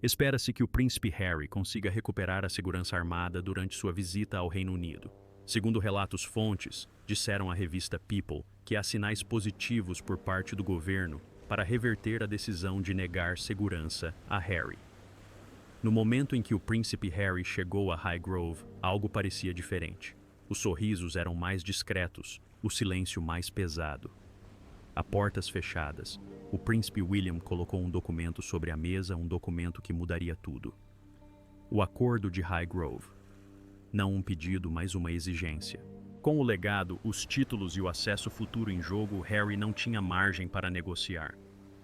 Espera-se que o príncipe Harry consiga recuperar a segurança armada durante sua visita ao Reino Unido. Segundo relatos fontes, disseram à revista People que há sinais positivos por parte do governo para reverter a decisão de negar segurança a Harry. No momento em que o príncipe Harry chegou a Highgrove, algo parecia diferente. Os sorrisos eram mais discretos, o silêncio mais pesado. A portas fechadas, o príncipe William colocou um documento sobre a mesa, um documento que mudaria tudo. O Acordo de Highgrove. Não um pedido, mas uma exigência. Com o legado, os títulos e o acesso futuro em jogo, Harry não tinha margem para negociar.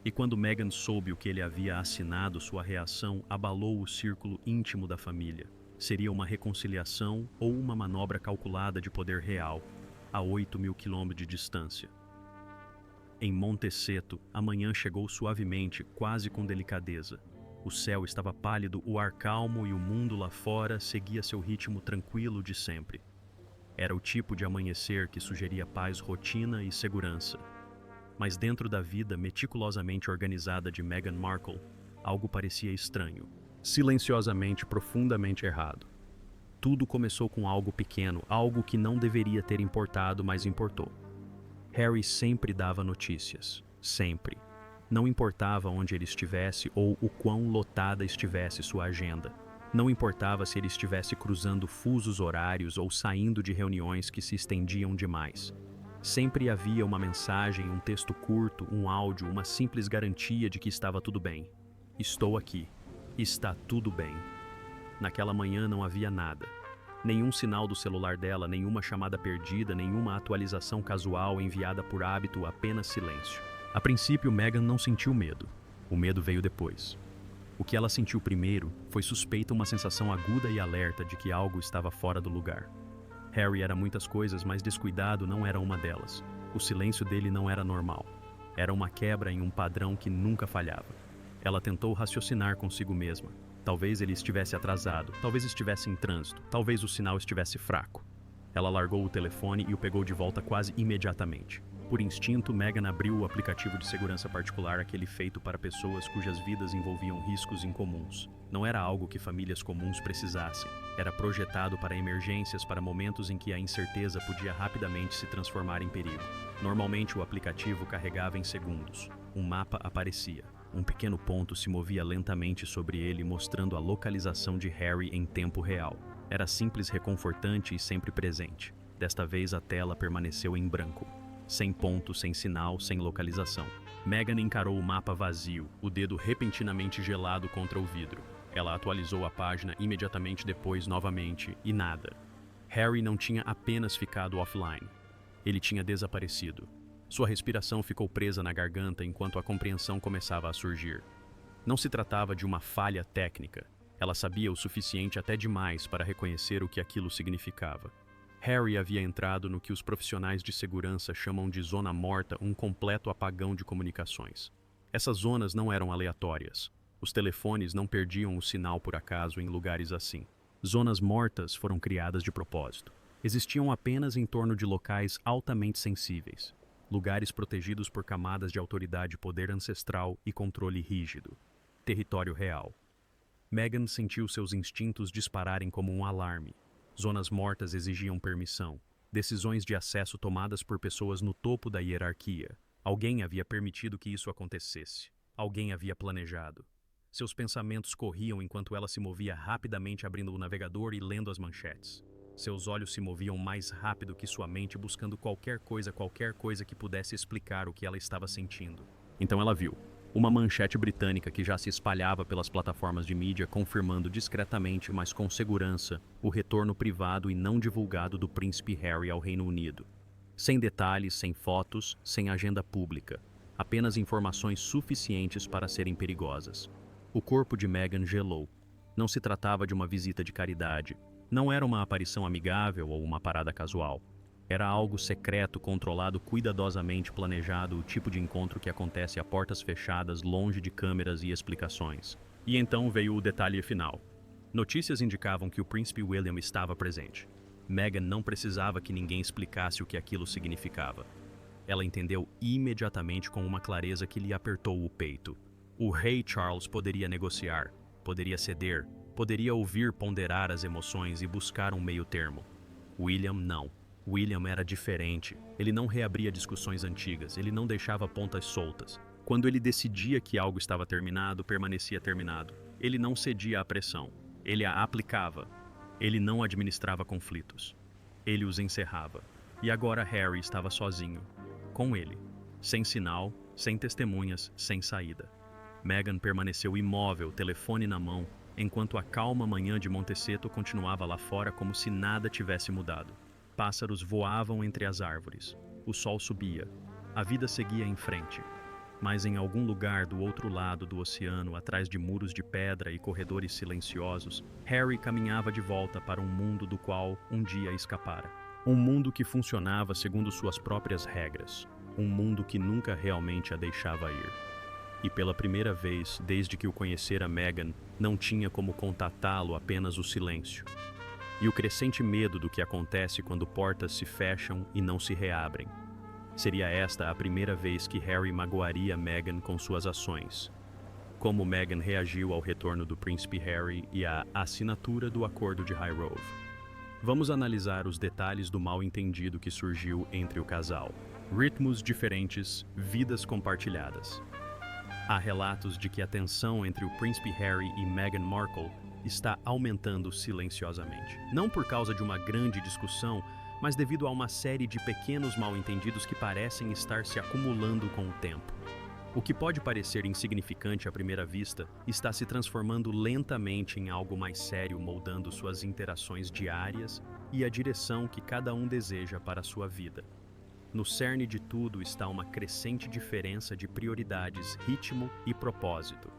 E quando Meghan soube o que ele havia assinado, sua reação abalou o círculo íntimo da família. Seria uma reconciliação ou uma manobra calculada de poder real, a 8.000 quilômetros de distância. Em Montecito, a manhã chegou suavemente, quase com delicadeza. O céu estava pálido, o ar calmo e o mundo lá fora seguia seu ritmo tranquilo de sempre. Era o tipo de amanhecer que sugeria paz, rotina e segurança. Mas dentro da vida meticulosamente organizada de Meghan Markle, algo parecia estranho, silenciosamente, profundamente errado. Tudo começou com algo pequeno, algo que não deveria ter importado, mas importou. Harry sempre dava notícias, sempre. Não importava onde ele estivesse ou o quão lotada estivesse sua agenda. Não importava se ele estivesse cruzando fusos horários ou saindo de reuniões que se estendiam demais. Sempre havia uma mensagem, um texto curto, um áudio, uma simples garantia de que estava tudo bem. Estou aqui. Está tudo bem. Naquela manhã não havia nada. Nenhum sinal do celular dela, nenhuma chamada perdida, nenhuma atualização casual enviada por hábito, apenas silêncio. A princípio, Meghan não sentiu medo. O medo veio depois. O que ela sentiu primeiro foi suspeita, uma sensação aguda e alerta de que algo estava fora do lugar. Harry era muitas coisas, mas descuidado não era uma delas. O silêncio dele não era normal. Era uma quebra em um padrão que nunca falhava. Ela tentou raciocinar consigo mesma. Talvez ele estivesse atrasado, talvez estivesse em trânsito, talvez o sinal estivesse fraco. Ela largou o telefone e o pegou de volta quase imediatamente. Por instinto, Meghan abriu o aplicativo de segurança particular, aquele feito para pessoas cujas vidas envolviam riscos incomuns. Não era algo que famílias comuns precisassem. Era projetado para emergências, para momentos em que a incerteza podia rapidamente se transformar em perigo. Normalmente, o aplicativo carregava em segundos. Um mapa aparecia. Um pequeno ponto se movia lentamente sobre ele, mostrando a localização de Harry em tempo real. Era simples, reconfortante e sempre presente. Desta vez a tela permaneceu em branco. Sem ponto, sem sinal, sem localização. Meghan encarou o mapa vazio, o dedo repentinamente gelado contra o vidro. Ela atualizou a página imediatamente depois novamente, e nada. Harry não tinha apenas ficado offline. Ele tinha desaparecido. Sua respiração ficou presa na garganta enquanto a compreensão começava a surgir. Não se tratava de uma falha técnica. Ela sabia o suficiente, até demais, para reconhecer o que aquilo significava. Harry havia entrado no que os profissionais de segurança chamam de zona morta, um completo apagão de comunicações. Essas zonas não eram aleatórias. Os telefones não perdiam o sinal por acaso em lugares assim. Zonas mortas foram criadas de propósito. Existiam apenas em torno de locais altamente sensíveis. Lugares protegidos por camadas de autoridade, poder ancestral e controle rígido. Território real. Meghan sentiu seus instintos dispararem como um alarme. Zonas mortas exigiam permissão. Decisões de acesso tomadas por pessoas no topo da hierarquia. Alguém havia permitido que isso acontecesse. Alguém havia planejado. Seus pensamentos corriam enquanto ela se movia rapidamente, abrindo o navegador e lendo as manchetes. Seus olhos se moviam mais rápido que sua mente, buscando qualquer coisa que pudesse explicar o que ela estava sentindo. Então ela viu uma manchete britânica que já se espalhava pelas plataformas de mídia, confirmando discretamente, mas com segurança, o retorno privado e não divulgado do príncipe Harry ao Reino Unido. Sem detalhes, sem fotos, sem agenda pública. Apenas informações suficientes para serem perigosas. O corpo de Meghan gelou. Não se tratava de uma visita de caridade. Não era uma aparição amigável ou uma parada casual. Era algo secreto, controlado, cuidadosamente planejado, o tipo de encontro que acontece a portas fechadas, longe de câmeras e explicações. E então veio o detalhe final. Notícias indicavam que o príncipe William estava presente. Meghan não precisava que ninguém explicasse o que aquilo significava. Ela entendeu imediatamente com uma clareza que lhe apertou o peito. O rei Charles poderia negociar. poderia ceder, poderia ouvir ponderar as emoções e buscar um meio-termo. William não. William era diferente. Ele não reabria discussões antigas, ele não deixava pontas soltas. Quando ele decidia que algo estava terminado, permanecia terminado. Ele não cedia à pressão. Ele a aplicava. Ele não administrava conflitos. Ele os encerrava. E agora Harry estava sozinho. Com ele. Sem sinal, sem testemunhas, sem saída. Meghan permaneceu imóvel, telefone na mão, enquanto a calma manhã de Montecito continuava lá fora como se nada tivesse mudado. Pássaros voavam entre as árvores. O sol subia. A vida seguia em frente. Mas em algum lugar do outro lado do oceano, atrás de muros de pedra e corredores silenciosos, Harry caminhava de volta para um mundo do qual um dia escapara. Um mundo que funcionava segundo suas próprias regras. Um mundo que nunca realmente a deixava ir. E pela primeira vez, desde que o conhecera Meghan, não tinha como contatá-lo apenas o silêncio. E o crescente medo do que acontece quando portas se fecham e não se reabrem. Seria esta a primeira vez que Harry magoaria Meghan com suas ações. Como Meghan reagiu ao retorno do príncipe Harry e à assinatura do acordo de Highgrove. Vamos analisar os detalhes do mal-entendido que surgiu entre o casal. Ritmos diferentes, vidas compartilhadas. Há relatos de que a tensão entre o príncipe Harry e Meghan Markle está aumentando silenciosamente. Não por causa de uma grande discussão, mas devido a uma série de pequenos mal-entendidos que parecem estar se acumulando com o tempo. O que pode parecer insignificante à primeira vista está se transformando lentamente em algo mais sério, moldando suas interações diárias e a direção que cada um deseja para a sua vida. No cerne de tudo está uma crescente diferença de prioridades, ritmo e propósito.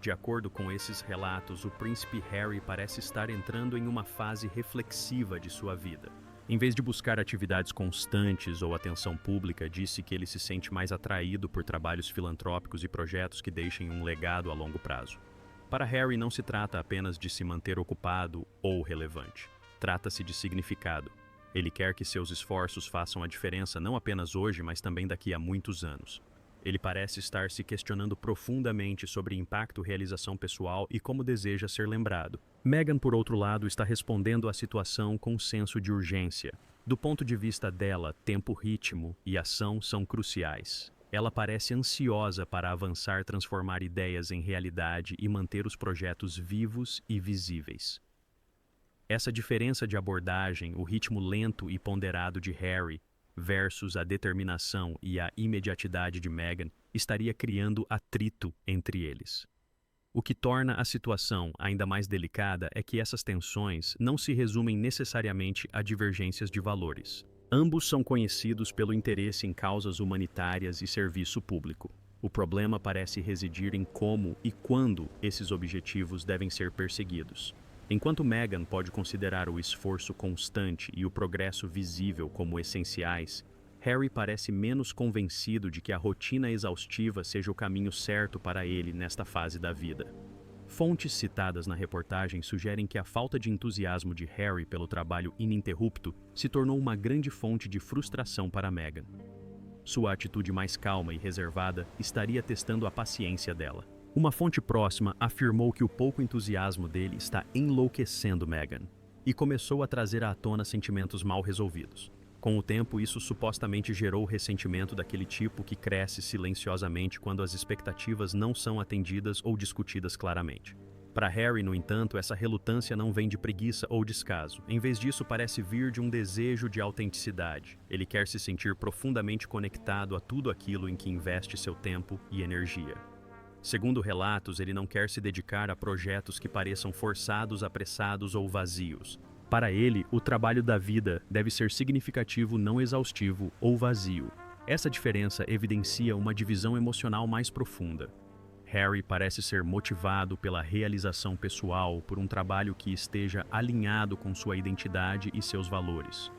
De acordo com esses relatos, o príncipe Harry parece estar entrando em uma fase reflexiva de sua vida. Em vez de buscar atividades constantes ou atenção pública, disse que ele se sente mais atraído por trabalhos filantrópicos e projetos que deixem um legado a longo prazo. Para Harry, não se trata apenas de se manter ocupado ou relevante. Trata-se de significado. Ele quer que seus esforços façam a diferença não apenas hoje, mas também daqui a muitos anos. Ele parece estar se questionando profundamente sobre impacto, realização pessoal e como deseja ser lembrado. Meghan, por outro lado, está respondendo à situação com um senso de urgência. Do ponto de vista dela, tempo, ritmo e ação são cruciais. Ela parece ansiosa para avançar, transformar ideias em realidade e manter os projetos vivos e visíveis. Essa diferença de abordagem, o ritmo lento e ponderado de Harry, versus a determinação e a imediatidade de Meghan, estaria criando atrito entre eles. O que torna a situação ainda mais delicada é que essas tensões não se resumem necessariamente a divergências de valores. Ambos são conhecidos pelo interesse em causas humanitárias e serviço público. O problema parece residir em como e quando esses objetivos devem ser perseguidos. Enquanto Meghan pode considerar o esforço constante e o progresso visível como essenciais, Harry parece menos convencido de que a rotina exaustiva seja o caminho certo para ele nesta fase da vida. Fontes citadas na reportagem sugerem que a falta de entusiasmo de Harry pelo trabalho ininterrupto se tornou uma grande fonte de frustração para Meghan. Sua atitude mais calma e reservada estaria testando a paciência dela. Uma fonte próxima afirmou que o pouco entusiasmo dele está enlouquecendo Meghan e começou a trazer à tona sentimentos mal resolvidos. Com o tempo, isso supostamente gerou ressentimento daquele tipo que cresce silenciosamente quando as expectativas não são atendidas ou discutidas claramente. Para Harry, no entanto, essa relutância não vem de preguiça ou descaso. Em vez disso, parece vir de um desejo de autenticidade. Ele quer se sentir profundamente conectado a tudo aquilo em que investe seu tempo e energia. Segundo relatos, ele não quer se dedicar a projetos que pareçam forçados, apressados ou vazios. Para ele, o trabalho da vida deve ser significativo, não exaustivo ou vazio. Essa diferença evidencia uma divisão emocional mais profunda. Harry parece ser motivado pela realização pessoal, por um trabalho que esteja alinhado com sua identidade e seus valores.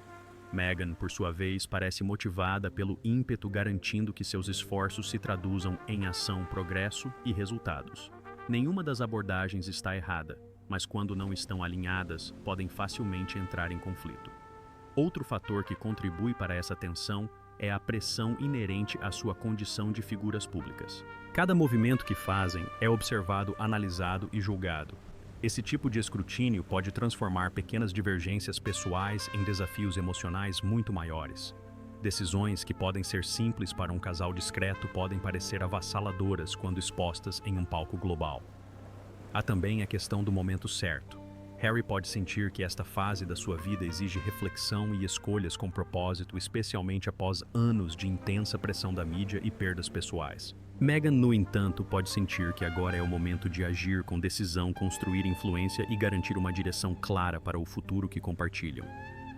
Meghan, por sua vez, parece motivada pelo ímpeto, garantindo que seus esforços se traduzam em ação, progresso e resultados. Nenhuma das abordagens está errada, mas quando não estão alinhadas, podem facilmente entrar em conflito. Outro fator que contribui para essa tensão é a pressão inerente à sua condição de figuras públicas. Cada movimento que fazem é observado, analisado e julgado. Esse tipo de escrutínio pode transformar pequenas divergências pessoais em desafios emocionais muito maiores. Decisões que podem ser simples para um casal discreto podem parecer avassaladoras quando expostas em um palco global. Há também a questão do momento certo. Harry pode sentir que esta fase da sua vida exige reflexão e escolhas com propósito, especialmente após anos de intensa pressão da mídia e perdas pessoais. Meghan, no entanto, pode sentir que agora é o momento de agir com decisão, construir influência e garantir uma direção clara para o futuro que compartilham.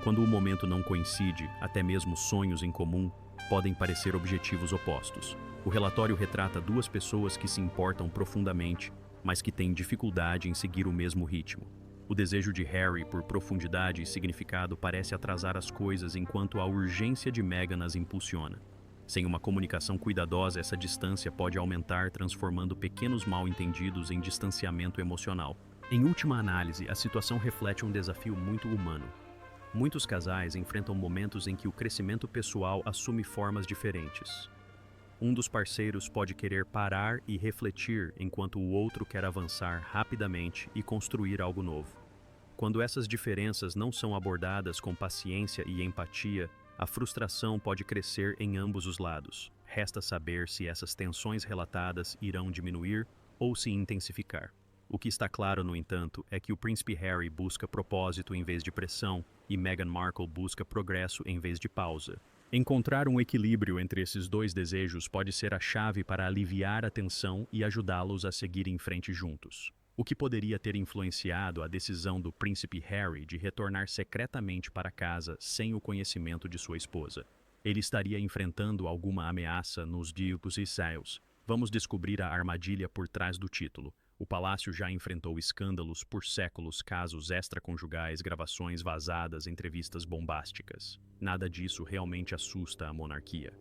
Quando o momento não coincide, até mesmo sonhos em comum podem parecer objetivos opostos. O relatório retrata duas pessoas que se importam profundamente, mas que têm dificuldade em seguir o mesmo ritmo. O desejo de Harry por profundidade e significado parece atrasar as coisas enquanto a urgência de Meghan as impulsiona. Sem uma comunicação cuidadosa, essa distância pode aumentar, transformando pequenos mal-entendidos em distanciamento emocional. Em última análise, a situação reflete um desafio muito humano. Muitos casais enfrentam momentos em que o crescimento pessoal assume formas diferentes. Um dos parceiros pode querer parar e refletir, enquanto o outro quer avançar rapidamente e construir algo novo. Quando essas diferenças não são abordadas com paciência e empatia, a frustração pode crescer em ambos os lados. Resta saber se essas tensões relatadas irão diminuir ou se intensificar. O que está claro, no entanto, é que o príncipe Harry busca propósito em vez de pressão e Meghan Markle busca progresso em vez de pausa. Encontrar um equilíbrio entre esses dois desejos pode ser a chave para aliviar a tensão e ajudá-los a seguir em frente juntos. O que poderia ter influenciado a decisão do príncipe Harry de retornar secretamente para casa sem o conhecimento de sua esposa? Ele estaria enfrentando alguma ameaça nos Dukes e Sales. Vamos descobrir a armadilha por trás do título. O palácio já enfrentou escândalos por séculos, casos extraconjugais, gravações vazadas, entrevistas bombásticas. Nada disso realmente assusta a monarquia.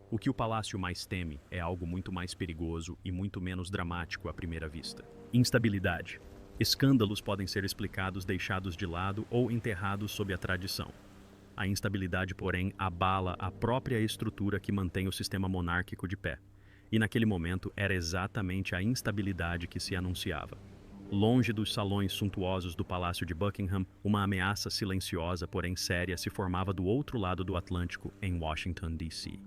O que o palácio mais teme é algo muito mais perigoso e muito menos dramático à primeira vista. Instabilidade. Escândalos podem ser explicados, deixados de lado ou enterrados sob a tradição. A instabilidade, porém, abala a própria estrutura que mantém o sistema monárquico de pé. E naquele momento era exatamente a instabilidade que se anunciava. Longe dos salões suntuosos do Palácio de Buckingham, uma ameaça silenciosa, porém séria, se formava do outro lado do Atlântico, em Washington, D.C.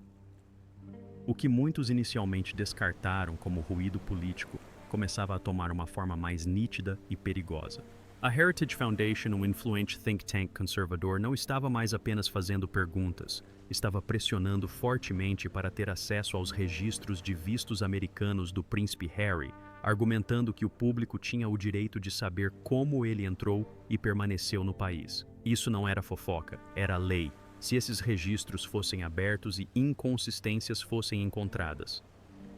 O que muitos inicialmente descartaram como ruído político começava a tomar uma forma mais nítida e perigosa. A Heritage Foundation, um influente think tank conservador, não estava mais apenas fazendo perguntas, estava pressionando fortemente para ter acesso aos registros de vistos americanos do príncipe Harry, argumentando que o público tinha o direito de saber como ele entrou e permaneceu no país. Isso não era fofoca, era lei, se esses registros fossem abertos e inconsistências fossem encontradas.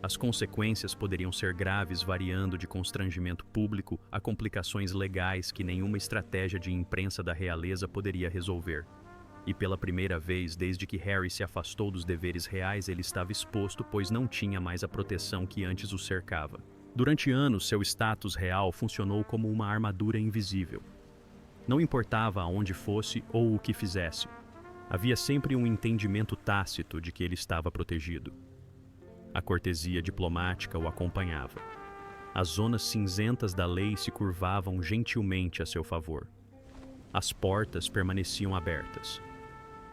As consequências poderiam ser graves, variando de constrangimento público a complicações legais que nenhuma estratégia de imprensa da realeza poderia resolver. E pela primeira vez desde que Harry se afastou dos deveres reais, ele estava exposto, pois não tinha mais a proteção que antes o cercava. Durante anos, seu status real funcionou como uma armadura invisível. Não importava aonde fosse ou o que fizesse. Havia sempre um entendimento tácito de que ele estava protegido. A cortesia diplomática o acompanhava. As zonas cinzentas da lei se curvavam gentilmente a seu favor. As portas permaneciam abertas.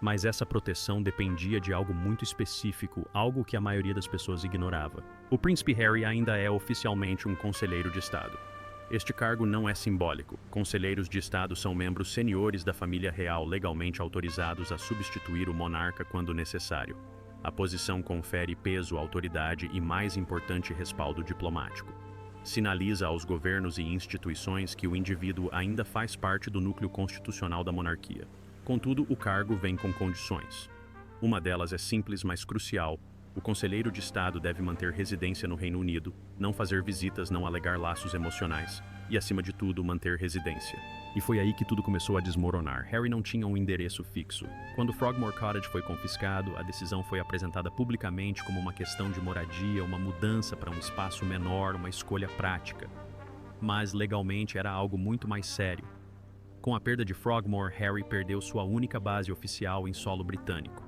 Mas essa proteção dependia de algo muito específico, algo que a maioria das pessoas ignorava. O príncipe Harry ainda é oficialmente um conselheiro de Estado. Este cargo não é simbólico. Conselheiros de Estado são membros seniores da família real legalmente autorizados a substituir o monarca quando necessário. A posição confere peso, autoridade e, mais importante, respaldo diplomático. Sinaliza aos governos e instituições que o indivíduo ainda faz parte do núcleo constitucional da monarquia. Contudo, o cargo vem com condições. Uma delas é simples, mas crucial. O conselheiro de Estado deve manter residência no Reino Unido, não fazer visitas, não alegar laços emocionais e, acima de tudo, manter residência. E foi aí que tudo começou a desmoronar. Harry não tinha um endereço fixo. Quando Frogmore Cottage foi confiscado, a decisão foi apresentada publicamente como uma questão de moradia, uma mudança para um espaço menor, uma escolha prática. Mas, legalmente, era algo muito mais sério. Com a perda de Frogmore, Harry perdeu sua única base oficial em solo britânico.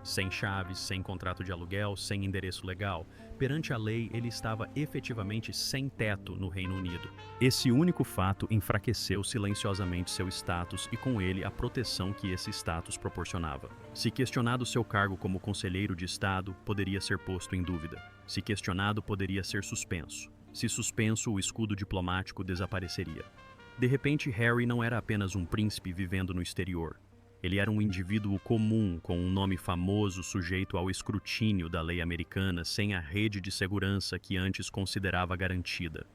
sem chaves, sem contrato de aluguel, sem endereço legal. Perante a lei, ele estava efetivamente sem teto no Reino Unido. Esse único fato enfraqueceu silenciosamente seu status e, com ele, a proteção que esse status proporcionava. Se questionado seu cargo como conselheiro de Estado, poderia ser posto em dúvida. Se questionado, poderia ser suspenso. Se suspenso, o escudo diplomático desapareceria. De repente, Harry não era apenas um príncipe vivendo no exterior. Ele era um indivíduo comum, com um nome famoso, sujeito ao escrutínio da lei americana, sem a rede de segurança que antes considerava garantida.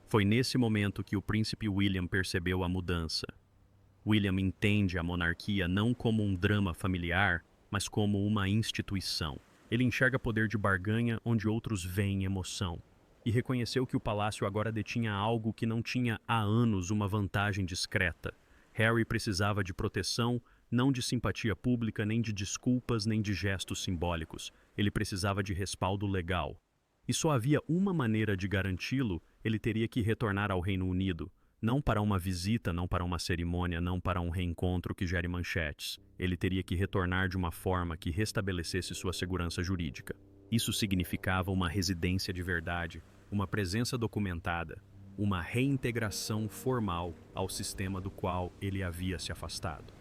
Foi nesse momento que o príncipe William percebeu a mudança. William entende a monarquia não como um drama familiar, mas como uma instituição. Ele enxerga poder de barganha onde outros veem emoção. E reconheceu que o palácio agora detinha algo que não tinha há anos uma vantagem discreta. Harry precisava de proteção, não de simpatia pública, nem de desculpas, nem de gestos simbólicos. Ele precisava de respaldo legal. E só havia uma maneira de garanti-lo: ele teria que retornar ao Reino Unido. Não para uma visita, não para uma cerimônia, não para um reencontro que gere manchetes. Ele teria que retornar de uma forma que restabelecesse sua segurança jurídica. Isso significava uma residência de verdade, uma presença documentada, uma reintegração formal ao sistema do qual ele havia se afastado.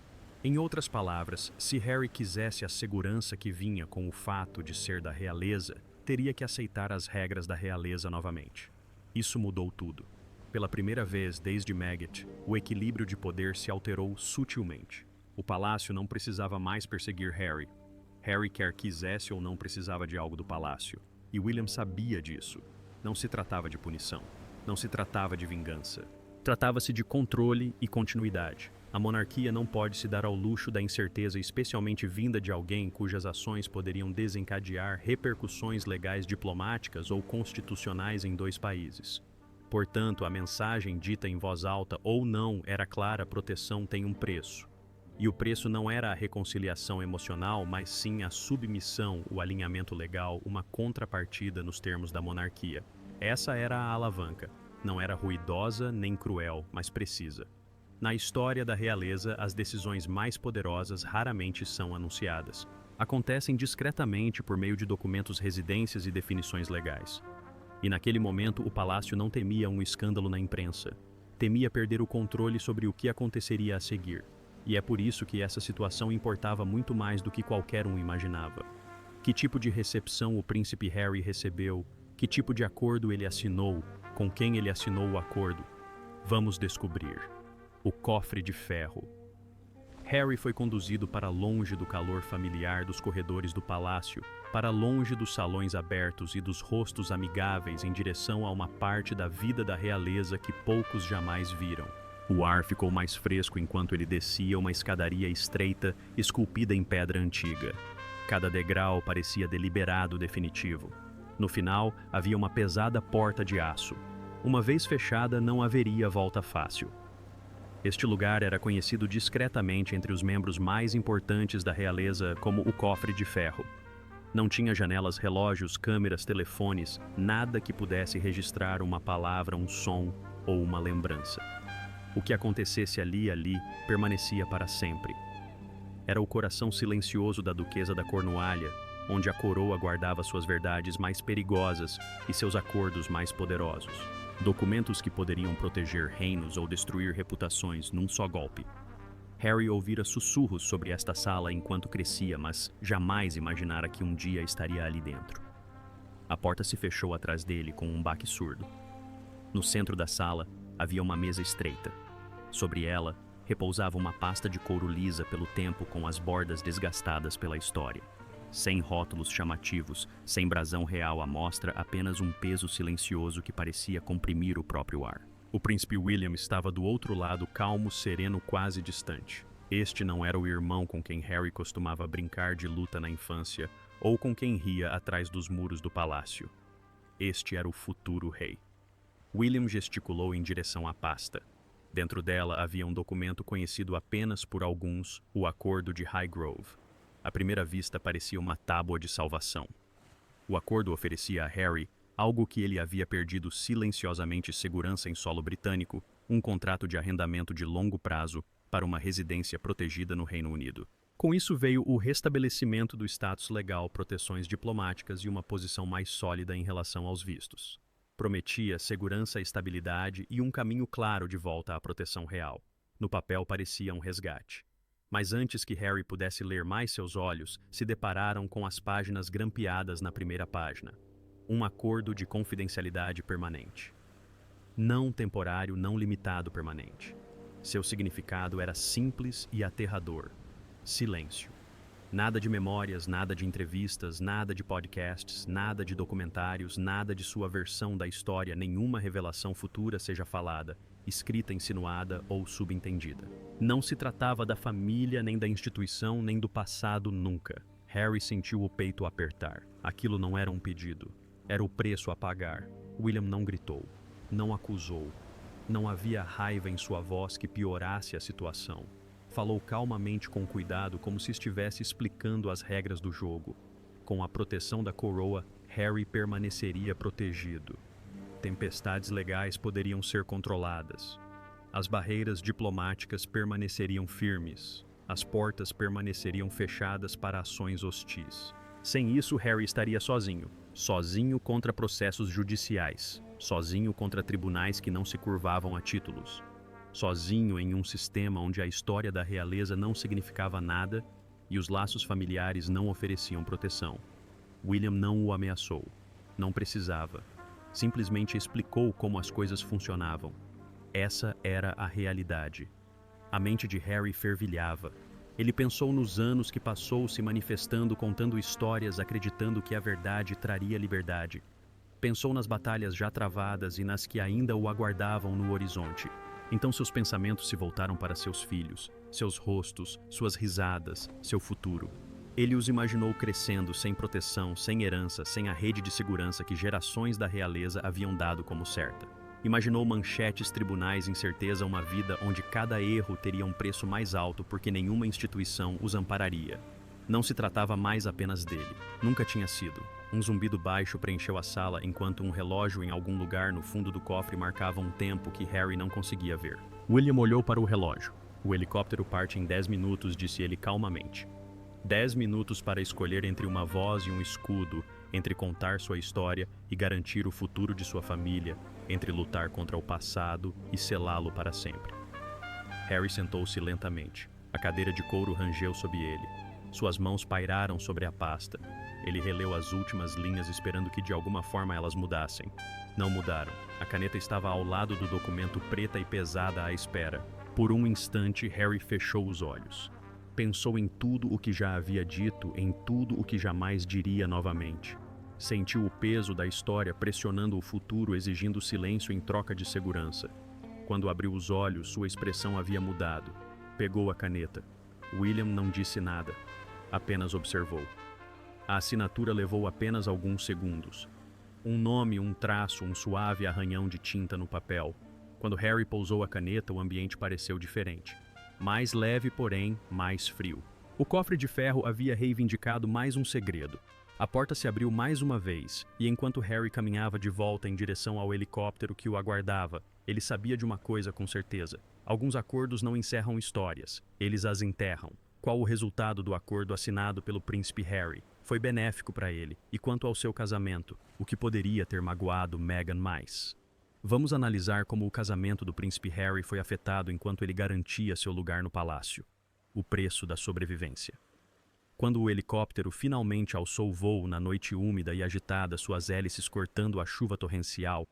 Em outras palavras, se Harry quisesse a segurança que vinha com o fato de ser da realeza, teria que aceitar as regras da realeza novamente. Isso mudou tudo. Pela primeira vez desde Maggot, o equilíbrio de poder se alterou sutilmente. O palácio não precisava mais perseguir Harry. Harry, quer quisesse ou não, precisava de algo do palácio. E William sabia disso. Não se tratava de punição. Não se tratava de vingança. Tratava-se de controle e continuidade. A monarquia não pode se dar ao luxo da incerteza, especialmente vinda de alguém cujas ações poderiam desencadear repercussões legais diplomáticas ou constitucionais em dois países. Portanto, a mensagem dita em voz alta ou não era clara: proteção tem um preço. E o preço não era a reconciliação emocional, mas sim a submissão, o alinhamento legal, uma contrapartida nos termos da monarquia. Essa era a alavanca. Não era ruidosa nem cruel, mas precisa. Na história da realeza, as decisões mais poderosas raramente são anunciadas. Acontecem discretamente por meio de documentos, residências e definições legais. E naquele momento, o palácio não temia um escândalo na imprensa. Temia perder o controle sobre o que aconteceria a seguir. E é por isso que essa situação importava muito mais do que qualquer um imaginava. Que tipo de recepção o príncipe Harry recebeu? Que tipo de acordo ele assinou? Com quem ele assinou o acordo? Vamos descobrir. O cofre de ferro. Harry foi conduzido para longe do calor familiar dos corredores do palácio, para longe dos salões abertos e dos rostos amigáveis, em direção a uma parte da vida da realeza que poucos jamais viram. O ar ficou mais fresco enquanto ele descia uma escadaria estreita, esculpida em pedra antiga. Cada degrau parecia deliberado definitivo. No final, havia uma pesada porta de aço. Uma vez fechada, não haveria volta fácil. Este lugar era conhecido discretamente entre os membros mais importantes da realeza como o cofre de ferro. Não tinha janelas, relógios, câmeras, telefones, nada que pudesse registrar uma palavra, um som ou uma lembrança. O que acontecesse ali, permanecia para sempre. Era o coração silencioso da duquesa da Cornualha, onde a coroa guardava suas verdades mais perigosas e seus acordos mais poderosos. Documentos que poderiam proteger reinos ou destruir reputações num só golpe. Harry ouvira sussurros sobre esta sala enquanto crescia, mas jamais imaginara que um dia estaria ali dentro. A porta se fechou atrás dele com um baque surdo. No centro da sala havia uma mesa estreita. Sobre ela repousava uma pasta de couro lisa pelo tempo, com as bordas desgastadas pela história. Sem rótulos chamativos, sem brasão real à mostra, apenas um peso silencioso que parecia comprimir o próprio ar. O príncipe William estava do outro lado, calmo, sereno, quase distante. Este não era o irmão com quem Harry costumava brincar de luta na infância, ou com quem ria atrás dos muros do palácio. Este era o futuro rei. William gesticulou em direção à pasta. Dentro dela havia um documento conhecido apenas por alguns, o Acordo de Highgrove. À primeira vista, parecia uma tábua de salvação. O acordo oferecia a Harry algo que ele havia perdido silenciosamente: segurança em solo britânico, um contrato de arrendamento de longo prazo para uma residência protegida no Reino Unido. Com isso veio o restabelecimento do status legal, proteções diplomáticas e uma posição mais sólida em relação aos vistos. Prometia segurança e estabilidade e um caminho claro de volta à proteção real. No papel parecia um resgate. Mas antes que Harry pudesse ler mais seus olhos, se depararam com as páginas grampeadas na primeira página. Um acordo de confidencialidade permanente. Não temporário, não limitado permanente. Seu significado era simples e aterrador. Silêncio. Nada de memórias, nada de entrevistas, nada de podcasts, nada de documentários, nada de sua versão da história, nenhuma revelação futura seja falada, escrita, insinuada ou subentendida. Não se tratava da família, nem da instituição, nem do passado nunca. Harry sentiu o peito apertar. Aquilo não era um pedido. Era o preço a pagar. William não gritou, não acusou. Não havia raiva em sua voz que piorasse a situação. Falou calmamente com cuidado, como se estivesse explicando as regras do jogo. Com a proteção da coroa, Harry permaneceria protegido. Tempestades legais poderiam ser controladas. As barreiras diplomáticas permaneceriam firmes. As portas permaneceriam fechadas para ações hostis. Sem isso, Harry estaria sozinho. Sozinho contra processos judiciais. Sozinho contra tribunais que não se curvavam a títulos. Sozinho em um sistema onde a história da realeza não significava nada e os laços familiares não ofereciam proteção. William não o ameaçou. Não precisava. Simplesmente explicou como as coisas funcionavam. Essa era a realidade. A mente de Harry fervilhava. Ele pensou nos anos que passou se manifestando, contando histórias, acreditando que a verdade traria liberdade. Pensou nas batalhas já travadas e nas que ainda o aguardavam no horizonte. Então seus pensamentos se voltaram para seus filhos, seus rostos, suas risadas, seu futuro. Ele os imaginou crescendo sem proteção, sem herança, sem a rede de segurança que gerações da realeza haviam dado como certa. Imaginou manchetes, tribunais, incerteza, uma vida onde cada erro teria um preço mais alto porque nenhuma instituição os ampararia. Não se tratava mais apenas dele. Nunca tinha sido. Um zumbido baixo preencheu a sala enquanto um relógio em algum lugar no fundo do cofre marcava um tempo que Harry não conseguia ver. William olhou para o relógio. O helicóptero parte em 10 minutos, disse ele calmamente. 10 minutos para escolher entre uma voz e um escudo, entre contar sua história e garantir o futuro de sua família, entre lutar contra o passado e selá-lo para sempre. Harry sentou-se lentamente. A cadeira de couro rangeu sob ele. Suas mãos pairaram sobre a pasta. Ele releu as últimas linhas esperando que de alguma forma elas mudassem. Não mudaram. A caneta estava ao lado do documento, preta e pesada à espera. Por um instante, Harry fechou os olhos. Pensou em tudo o que já havia dito, em tudo o que jamais diria novamente. Sentiu o peso da história pressionando o futuro, exigindo silêncio em troca de segurança. Quando abriu os olhos, sua expressão havia mudado. Pegou a caneta. William não disse nada. Apenas observou. A assinatura levou apenas alguns segundos. Um nome, um traço, um suave arranhão de tinta no papel. Quando Harry pousou a caneta, o ambiente pareceu diferente. Mais leve, porém, mais frio. O cofre de ferro havia reivindicado mais um segredo. A porta se abriu mais uma vez, e enquanto Harry caminhava de volta em direção ao helicóptero que o aguardava, ele sabia de uma coisa com certeza. Alguns acordos não encerram histórias, eles as enterram. Qual o resultado do acordo assinado pelo príncipe Harry? Foi benéfico para ele, e quanto ao seu casamento, o que poderia ter magoado Meghan mais? Vamos analisar como o casamento do príncipe Harry foi afetado enquanto ele garantia seu lugar no palácio. O preço da sobrevivência. Quando o helicóptero finalmente alçou voo na noite úmida e agitada, suas hélices cortando a chuva torrencial,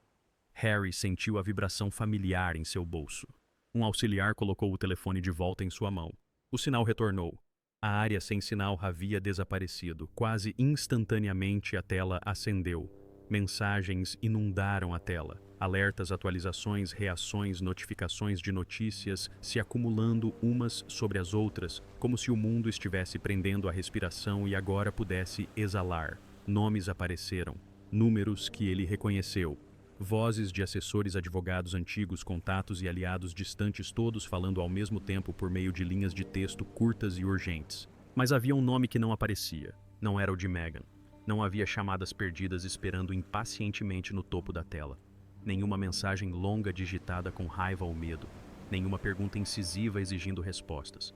Harry sentiu a vibração familiar em seu bolso. Um auxiliar colocou o telefone de volta em sua mão. O sinal retornou. A área sem sinal havia desaparecido. Quase instantaneamente a tela acendeu. Mensagens inundaram a tela. Alertas, atualizações, reações, notificações de notícias se acumulando umas sobre as outras, como se o mundo estivesse prendendo a respiração e agora pudesse exalar. Nomes apareceram. Números que ele reconheceu. Vozes de assessores, advogados antigos, contatos e aliados distantes, todos falando ao mesmo tempo por meio de linhas de texto curtas e urgentes. Mas havia um nome que não aparecia. Não era o de Meghan. Não havia chamadas perdidas esperando impacientemente no topo da tela. Nenhuma mensagem longa digitada com raiva ou medo. Nenhuma pergunta incisiva exigindo respostas.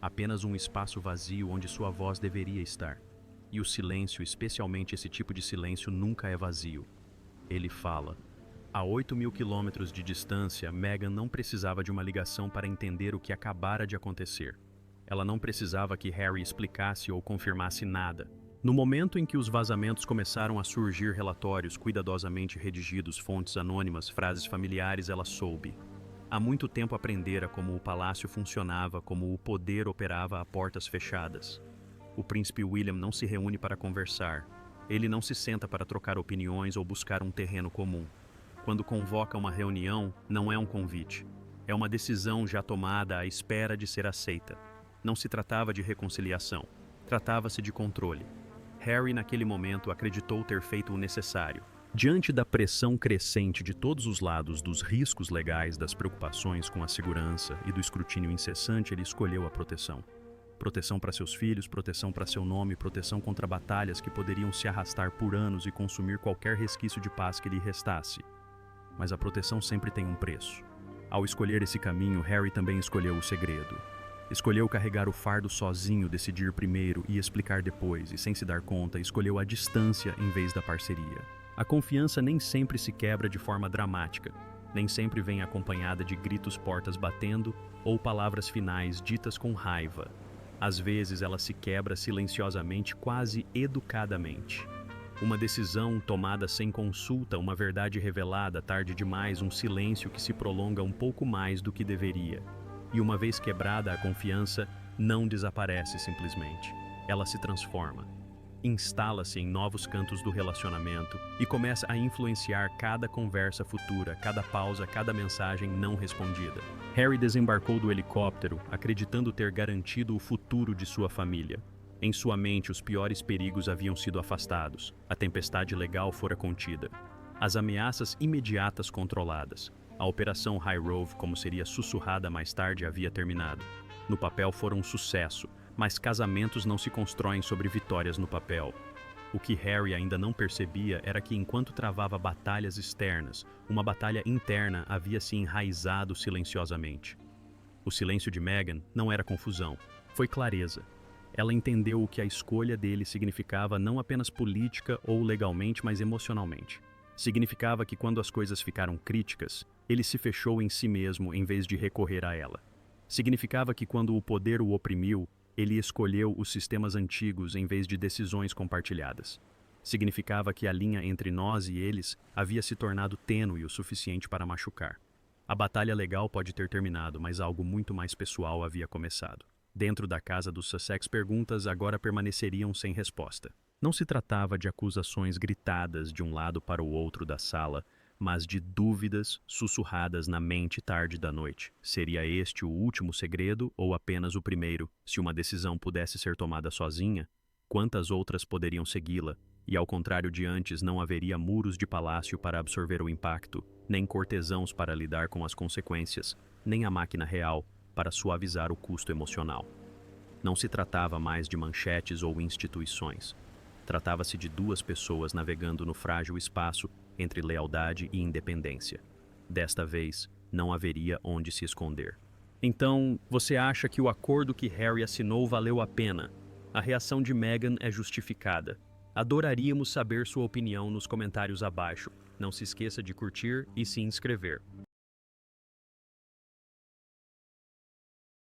apenas um espaço vazio onde sua voz deveria estar. E o silêncio, especialmente esse tipo de silêncio, nunca é vazio. Ele fala. A 8.000 quilômetros de distância, Meghan não precisava de uma ligação para entender o que acabara de acontecer. Ela não precisava que Harry explicasse ou confirmasse nada. No momento em que os vazamentos começaram a surgir relatórios cuidadosamente redigidos, fontes anônimas, frases familiares, ela soube. Há muito tempo aprendera como o palácio funcionava, como o poder operava a portas fechadas. O príncipe William não se reúne para conversar. Ele não se senta para trocar opiniões ou buscar um terreno comum. Quando convoca uma reunião, não é um convite. É uma decisão já tomada à espera de ser aceita. Não se tratava de reconciliação. Tratava-se de controle. Harry, naquele momento, acreditou ter feito o necessário. Diante da pressão crescente de todos os lados, dos riscos legais, das preocupações com a segurança e do escrutínio incessante, ele escolheu a proteção. Proteção para seus filhos, proteção para seu nome, proteção contra batalhas que poderiam se arrastar por anos e consumir qualquer resquício de paz que lhe restasse. Mas a proteção sempre tem um preço. Ao escolher esse caminho, Harry também escolheu o segredo. Escolheu carregar o fardo sozinho, decidir primeiro e explicar depois, e sem se dar conta, escolheu a distância em vez da parceria. A confiança nem sempre se quebra de forma dramática, nem sempre vem acompanhada de gritos portas batendo ou palavras finais ditas com raiva. Às vezes ela se quebra silenciosamente, quase educadamente. Uma decisão tomada sem consulta, uma verdade revelada tarde demais, um silêncio que se prolonga um pouco mais do que deveria. E uma vez quebrada a confiança, não desaparece simplesmente. Ela se transforma. Instala-se em novos cantos do relacionamento e começa a influenciar cada conversa futura, cada pausa, cada mensagem não respondida. Harry desembarcou do helicóptero, acreditando ter garantido o futuro de sua família. Em sua mente, os piores perigos haviam sido afastados. A tempestade legal fora contida. As ameaças imediatas controladas. A Operação High Road, como seria sussurrada mais tarde, havia terminado. No papel fora um sucesso, mas casamentos não se constroem sobre vitórias no papel. O que Harry ainda não percebia era que enquanto travava batalhas externas, uma batalha interna havia se enraizado silenciosamente. O silêncio de Meghan não era confusão, foi clareza. Ela entendeu o que a escolha dele significava não apenas política ou legalmente, mas emocionalmente. Significava que quando as coisas ficaram críticas, ele se fechou em si mesmo em vez de recorrer a ela. Significava que quando o poder o oprimiu, ele escolheu os sistemas antigos em vez de decisões compartilhadas. Significava que a linha entre nós e eles havia se tornado tênue o suficiente para machucar. A batalha legal pode ter terminado, mas algo muito mais pessoal havia começado. Dentro da casa dos Sussex, perguntas agora permaneceriam sem resposta. Não se tratava de acusações gritadas de um lado para o outro da sala, mas de dúvidas sussurradas na mente tarde da noite. Seria este o último segredo ou apenas o primeiro? Se uma decisão pudesse ser tomada sozinha, quantas outras poderiam segui-la? E ao contrário de antes, não haveria muros de palácio para absorver o impacto, nem cortesãos para lidar com as consequências, nem a máquina real para suavizar o custo emocional. Não se tratava mais de manchetes ou instituições. Tratava-se de duas pessoas navegando no frágil espaço entre lealdade e independência. Desta vez, não haveria onde se esconder. Então, você acha que o acordo que Harry assinou valeu a pena? A reação de Meghan é justificada. Adoraríamos saber sua opinião nos comentários abaixo. Não se esqueça de curtir e se inscrever.